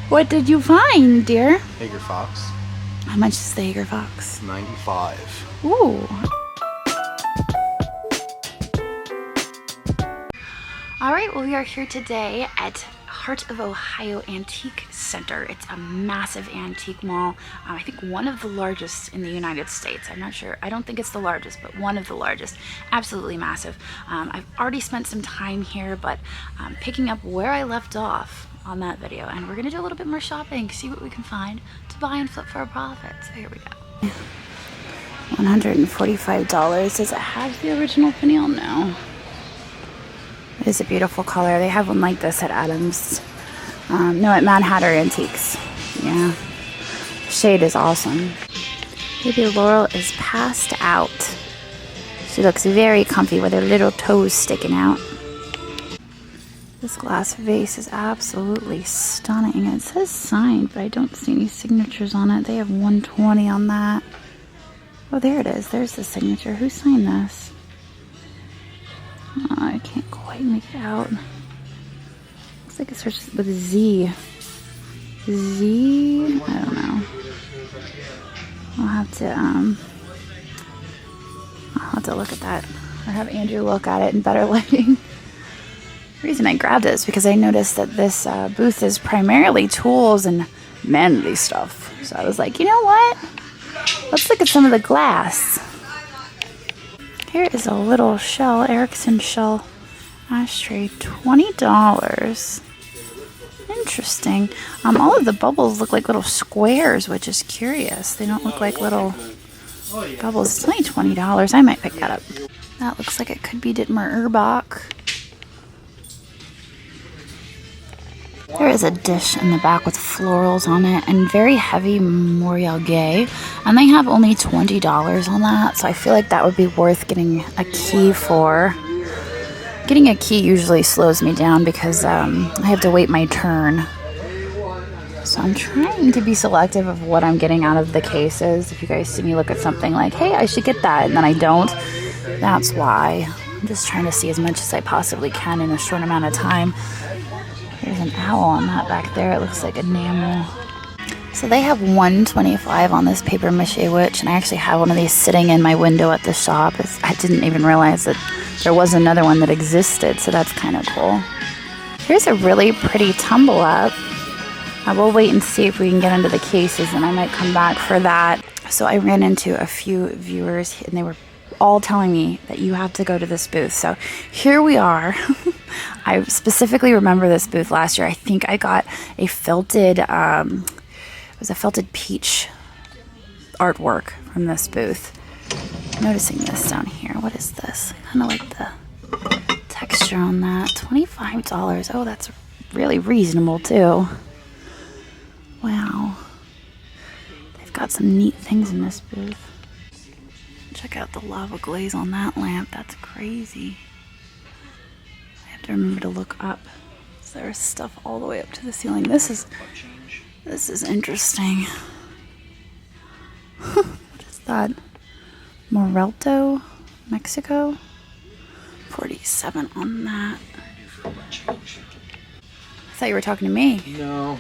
What did you find, dear? Hager Fox. How much is the Hager Fox? 95. Ooh. All right, well, we are here today at Heart of Ohio Antique Center. It's a massive antique mall. I think one of the largest in the United States. I'm not sure. I don't think it's the largest, but one of the largest. Absolutely massive. I've already spent some time here, but picking up where I left off on that video, and we're gonna do a little bit more shopping, see what we can find to buy and flip for a profit. So here we go. $145. Does it have the original finial? No. It is a beautiful color. They have one like this at Adams. No, at Mad Hatter Antiques. Yeah. Shade is awesome. Baby Laurel is passed out. She looks very comfy with her little toes sticking out. This glass vase is absolutely stunning. It says signed, but I don't see any signatures on it. They have 120 on that. Oh, there it is. There's the signature. Who signed this? Oh, I can't quite make it out. Looks like it starts with a Z. Z? I don't know. I'll have to look at that. Or have Andrew look at it in better lighting. The reason I grabbed it is because I noticed that this booth is primarily tools and manly stuff. So I was like, you know what? Let's look at some of the glass. Here is a little shell, Erickson shell ashtray, $20. Interesting. All of the bubbles look like little squares, which is curious. They don't look like little bubbles. It's only $20. I might pick that up. That looks like it could be Dietmar Erbach. There is a dish in the back with florals on it and very heavy Moriel Gay, and they have only $20 on that, so I feel like that would be worth getting a key for. Getting a key usually slows me down because I have to wait my turn. So I'm trying to be selective of what I'm getting out of the cases. If you guys see me look at something like, hey, I should get that, and then I don't, that's why. I'm just trying to see as much as I possibly can in a short amount of time. There's an owl on that back there. It looks like enamel. So they have $125 on this paper mache witch, and I actually have one of these sitting in my window at the shop. I didn't even realize that there was another one that existed, so that's kind of cool. Here's a really pretty tumble up. We'll wait and see if we can get into the cases, and I might come back for that. So I ran into a few viewers, and they were all telling me that you have to go to this booth. So here we are. I specifically remember this booth last year. I think I got a felted, it was a felted peach artwork from this booth. Noticing this down here. What is this? I kind of like the texture on that. $25. Oh, that's really reasonable too. Wow. They've got some neat things in this booth. Check out the lava glaze on that lamp. That's crazy. I have to remember to look up. So there's stuff all the way up to the ceiling. This is interesting. What is that? Morelto, Mexico. 47 on that. I thought you were talking to me. No.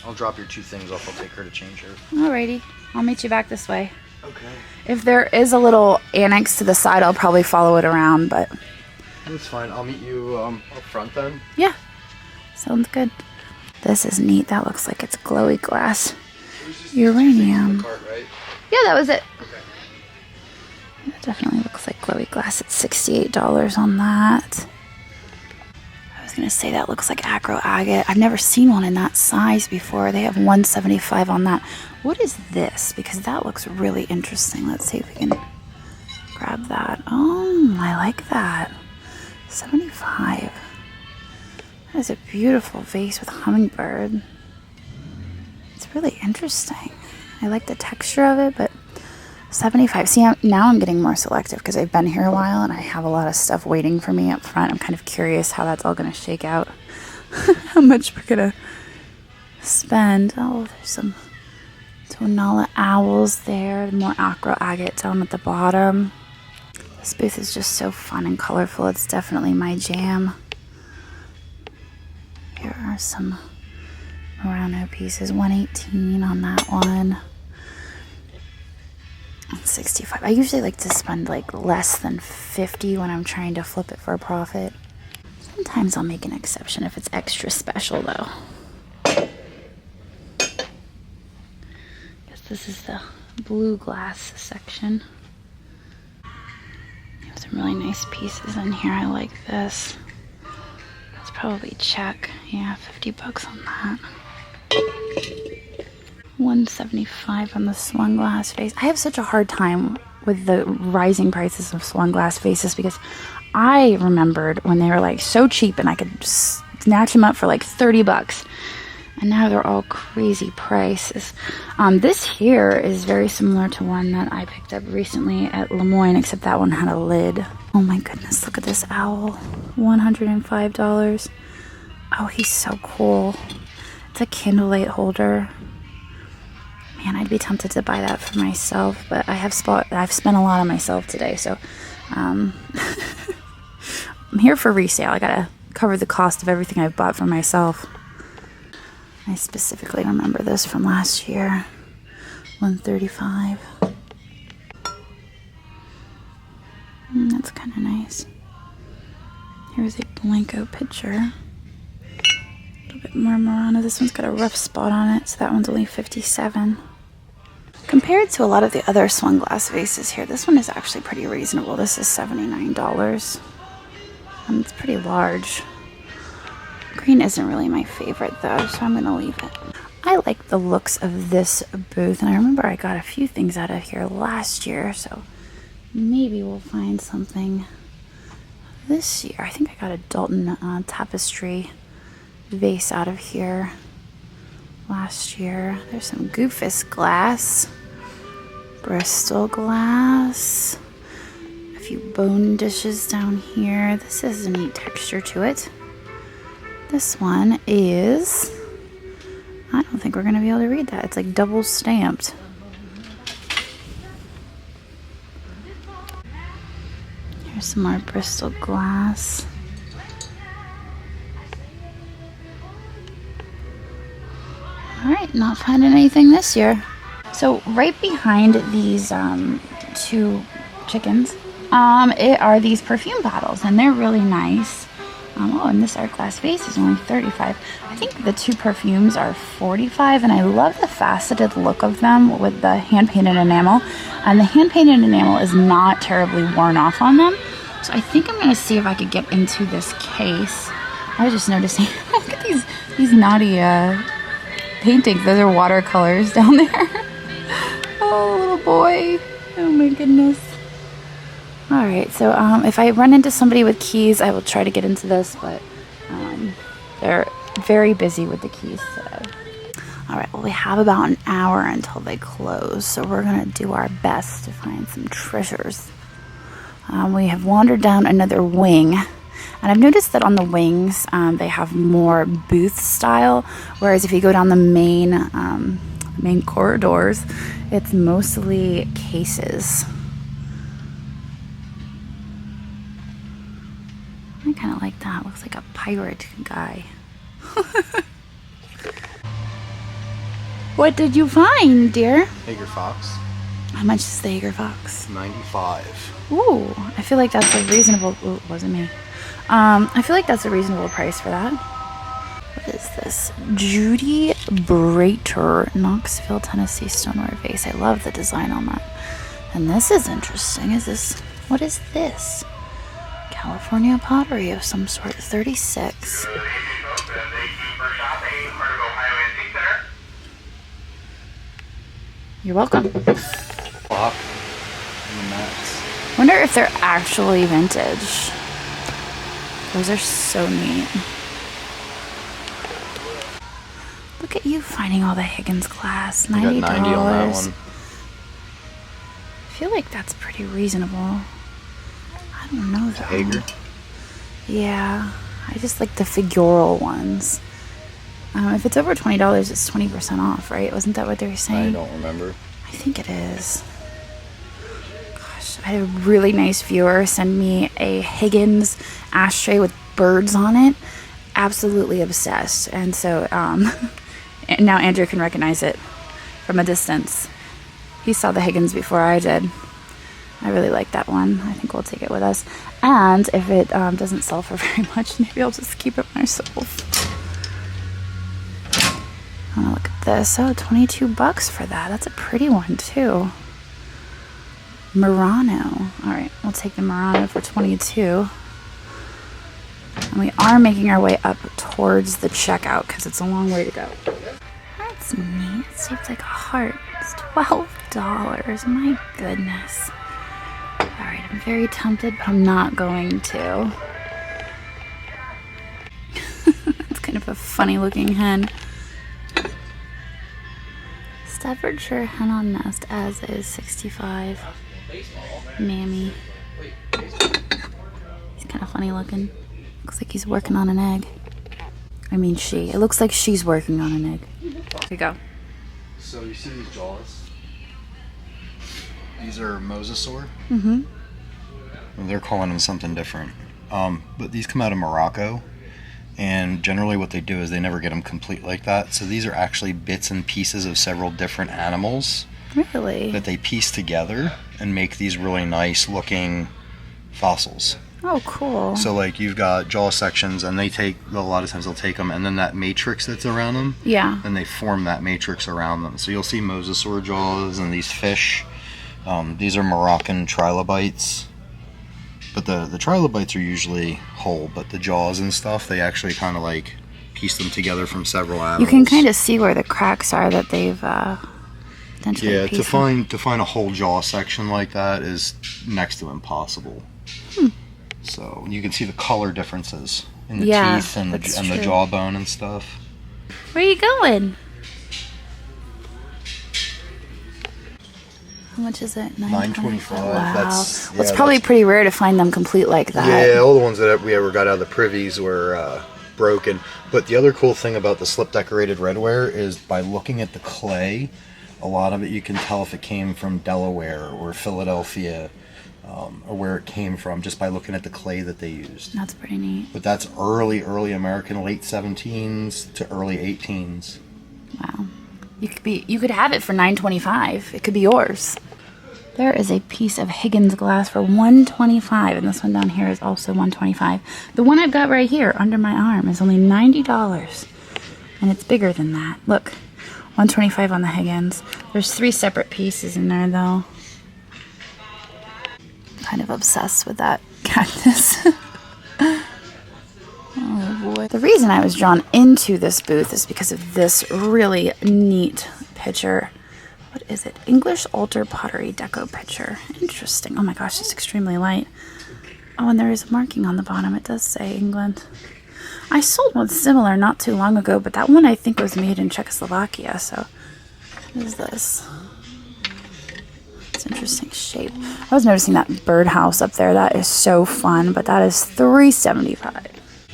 I'll drop your two things off. I'll take her to change her. Alrighty. I'll meet you back this way. Okay. If there is a little annex to the side, I'll probably follow it around, but... That's fine. I'll meet you up front then. Yeah. Sounds good. This is neat. That looks like it's glowy glass. Uranium. Cart, right? Yeah, that was it. Okay. It definitely looks like glowy glass. It's $68 on that. I was gonna say that looks like acro agate. I've never seen one in that size before. They have $175 on that. What is this? Because that looks really interesting. Let's see if we can grab that. Oh, I like that. $75. That is a beautiful vase with hummingbird. It's really interesting. I like the texture of it, but $75. See, now I'm getting more selective because I've been here a while and I have a lot of stuff waiting for me up front. I'm kind of curious how that's all going to shake out. How much we're going to spend. Oh, there's some Tonala owls there. More acro agate down at the bottom. This booth is just so fun and colorful. It's definitely my jam. Here are some Murano pieces. 118 on that one. 65. I usually like to spend like less than 50 when I'm trying to flip it for a profit. Sometimes I'll make an exception if it's extra special though. Guess this is the blue glass section. There's some really nice pieces in here. I like this. That's probably check. Yeah, 50 bucks on that. 175 on the swung glass vase. I have such a hard time with the rising prices of swung glass vases because I remembered when they were like so cheap and I could snatch them up for like 30 bucks. And now they're all crazy prices. This here is very similar to one that I picked up recently at Lemoyne, except that one had a lid. Oh my goodness, look at this owl. $105. Oh, he's so cool. It's a candlelight holder. Man, I'd be tempted to buy that for myself, but I've spent a lot on myself today, so I'm here for resale. I gotta cover the cost of everything I've bought for myself. I specifically remember this from last year. 135. That's kind of nice. Here's a Blanco picture. A little bit more Murano. This one's got a rough spot on it, so that one's only 57. Compared to a lot of the other swung glass vases here, this one is actually pretty reasonable. This is $79. And it's pretty large. Green isn't really my favorite though, so I'm gonna leave it. I like the looks of this booth, and I remember I got a few things out of here last year, so maybe we'll find something this year. I think I got a Dalton tapestry vase out of here last year. There's some Goofus glass, Bristol glass, a few bone dishes down here. This has a neat texture to it. This one is, I don't think we're going to be able to read that. It's like double stamped. Here's some more Bristol glass. Alright, not finding anything this year. So right behind these two chickens are these perfume bottles, and they're really nice. Oh, and this art glass vase is only 35. I think the two perfumes are 45, and I love the faceted look of them with the hand-painted enamel. And the hand-painted enamel is not terribly worn off on them. So I think I'm going to see if I could get into this case. I was just noticing, look at these naughty paintings. Those are watercolors down there. Oh, little boy. Oh my goodness. Alright, so if I run into somebody with keys, I will try to get into this, but they're very busy with the keys today. Alright, well, we have about an hour until they close, so we're going to do our best to find some treasures. We have wandered down another wing, and I've noticed that on the wings, they have more booth style, whereas if you go down the main corridors, it's mostly cases. I kind of like that. Looks like a pirate guy. What did you find, dear? Hager Fox. How much is the Hager Fox? 95. Ooh, I feel like that's a reasonable... Ooh, it wasn't me. I feel like that's a reasonable price for that. What is this? Judy Brater, Knoxville, Tennessee stoneware vase. I love the design on that. And this is interesting. What is this? California pottery of some sort. 36. You're welcome. Clock. And the mats. Wonder if they're actually vintage. Those are so neat. Look at you finding all the Higgins Glass. $90. You got 90 on that one. I feel like that's pretty reasonable. I don't know though. Hager? Yeah. I just like the figural ones. If it's over $20, it's 20% off, right? Wasn't that what they were saying? I don't remember. I think it is. Gosh, So I had a really nice viewer send me a Higgins ashtray with birds on it. Absolutely obsessed. And so and now Andrew can recognize it from a distance. He saw the Higgins before I did. I really like that one. I think we'll take it with us. And if it doesn't sell for very much, maybe I'll just keep it myself. Oh, look at this. Oh, $22 for that. That's a pretty one too. Murano. All right, we'll take the Murano for 22. And we are making our way up towards the checkout because it's a long way to go. That's neat. It's shaped like a heart. It's $12. My goodness. All right, I'm very tempted, but I'm not going to. It's kind of a funny looking hen. Staffordshire hen on nest, as is 65. Mammy. He's kind of funny looking. Looks like he's working on an egg. I mean she. It looks like she's working on an egg. Here we go. So you see these jaws? These are mosasaur. Mm-hmm. Well, they're calling them something different. But these come out of Morocco. And generally what they do is they never get them complete like that. So these are actually bits and pieces of several different animals. Really? That they piece together and make these really nice looking fossils. Oh, cool. So like you've got jaw sections and they take, a lot of times they'll take them and then that matrix that's around them. Yeah. And they form that matrix around them. So you'll see mosasaur jaws and these fish. These are Moroccan trilobites. But the trilobites are usually whole, but the jaws and stuff, they actually kind of like piece them together from several animals. You can kind of see where the cracks are that they've potentially Yeah, pieced to find a whole jaw section like that is next to impossible. So you can see the color differences in the teeth and the jawbone and stuff. Where are you going? How much is it? $9.25. Wow. That's, Well, it's probably pretty rare to find them complete like that. Yeah, all the ones that we ever got out of the privies were broken. But the other cool thing about the slip decorated redware is by looking at the clay, a lot of it you can tell if it came from Delaware or Philadelphia or where it came from just by looking at the clay that they used. That's pretty neat. But that's early American, late 17s to early 18s. Wow. You could have it for $9.25. It could be yours. There is a piece of Higgins glass for $125, and this one down here is also $125. The one I've got right here under my arm is only $90, and it's bigger than that. Look, $125 on the Higgins. There's 3 separate pieces in there, though. Kind of obsessed with that cactus. Oh boy. The reason I was drawn into this booth is because of this really neat picture. What is it? English altar pottery deco picture. Interesting. Oh my gosh, it's extremely light. Oh, and there is a marking on the bottom. It does say England. I sold one similar not too long ago, but that one I think was made in Czechoslovakia. So, what is this? It's an interesting shape. I was noticing that birdhouse up there. That is so fun, but that is $3.75.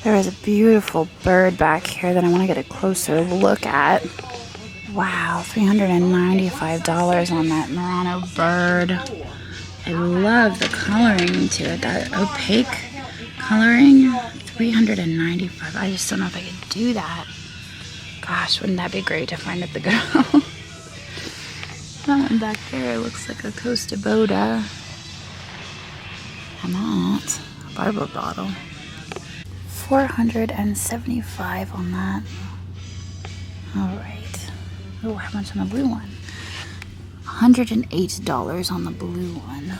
There is a beautiful bird back here that I want to get a closer look at. Wow, $395 on that Murano bird. I love the coloring to it, that opaque coloring. $395. I just don't know if I could do that. Gosh, wouldn't that be great to find at the Goodwill? That one back there looks like a Costa Boda. And that, a Barbo bottle. $475 on that. All right. Oh, how much on the blue one? $108 on the blue one.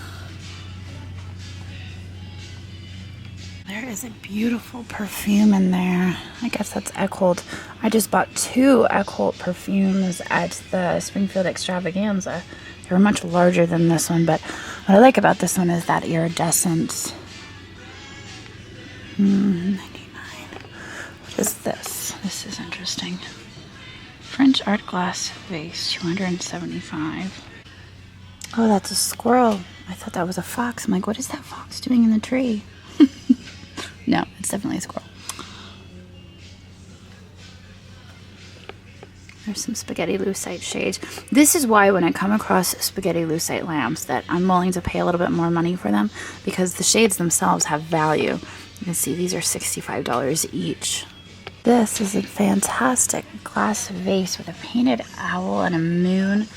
There is a beautiful perfume in there. I guess that's Eckholt. I just bought 2 Eckholt perfumes at the Springfield Extravaganza. They were much larger than this one, but what I like about this one is that iridescent. $99. What is this? This is interesting. French art glass vase, $275. Oh, that's a squirrel. I thought that was a fox. I'm like, what is that fox doing in the tree? No, it's definitely a squirrel. There's some spaghetti lucite shades. This is why when I come across spaghetti lucite lamps that I'm willing to pay a little bit more money for them, because the shades themselves have value. You can see these are $65 each. This is a fantastic glass vase with a painted owl and a moon.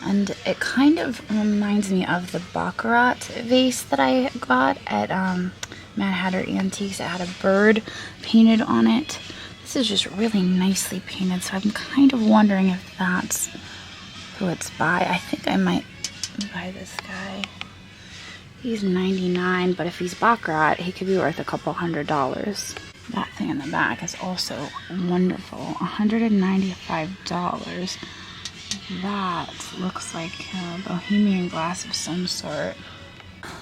And it kind of reminds me of the Baccarat vase that I got at Mad Hatter Antiques. It had a bird painted on it. This is just really nicely painted, so I'm kind of wondering if that's who it's by. I think I might buy this guy. He's $99, but if he's Baccarat, he could be worth a couple $100. That thing in the back is also wonderful. $195. That looks like a Bohemian glass of some sort.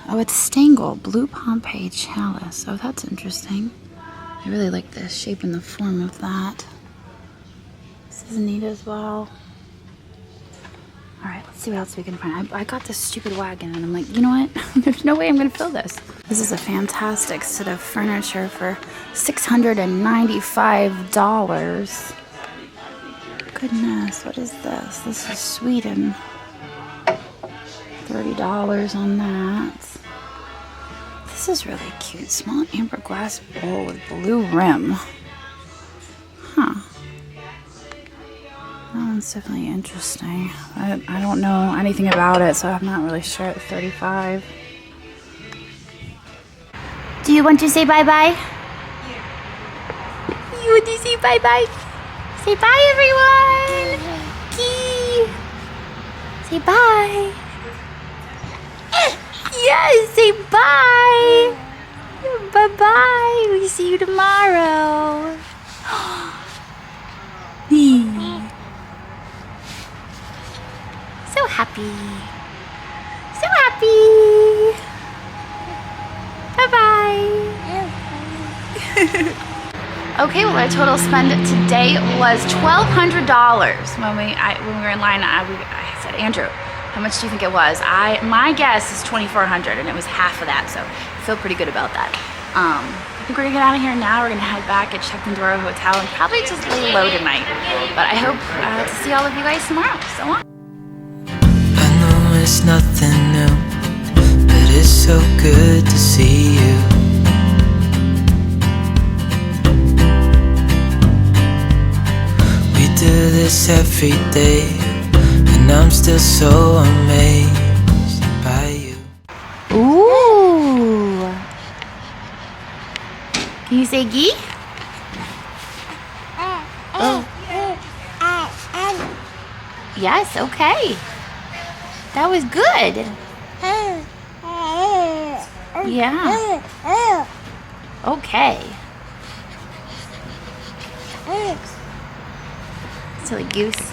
Oh, it's Stengel Blue Pompeii Chalice. Oh, that's interesting. I really like the shape and the form of that. This is neat as well. Alright, let's see what else we can find. I got this stupid wagon and I'm like, you know what? There's no way I'm going to fill this. This is a fantastic set of furniture for $695. Goodness, what is this? This is Sweden. $30 on that. This is really cute. Small amber glass bowl with blue rim. Huh. That one's definitely interesting. I don't know anything about it, so I'm not really sure at $35. Do you want to say bye-bye? Yeah. You want to say bye-bye? Say bye, everyone! Key! Say bye! Yes, say bye! Bye-bye! We see you tomorrow! So happy! So happy! Bye-bye! Okay, well, our total spend today was $1,200. When we were in line, I said, Andrew, how much do you think it was? My guess is $2,400, and it was half of that, so I feel pretty good about that. I think we're gonna get out of here now. We're gonna head back, get checked into our hotel, and probably just lay low tonight. But I hope to see all of you guys tomorrow. So long. I know it's nothing new, but it's so good to see you. Do this every day, and I'm still so amazed by you. Ooh! Can you say gee? Oh. Yes, okay. That was good. Yeah. Okay. Silly goose.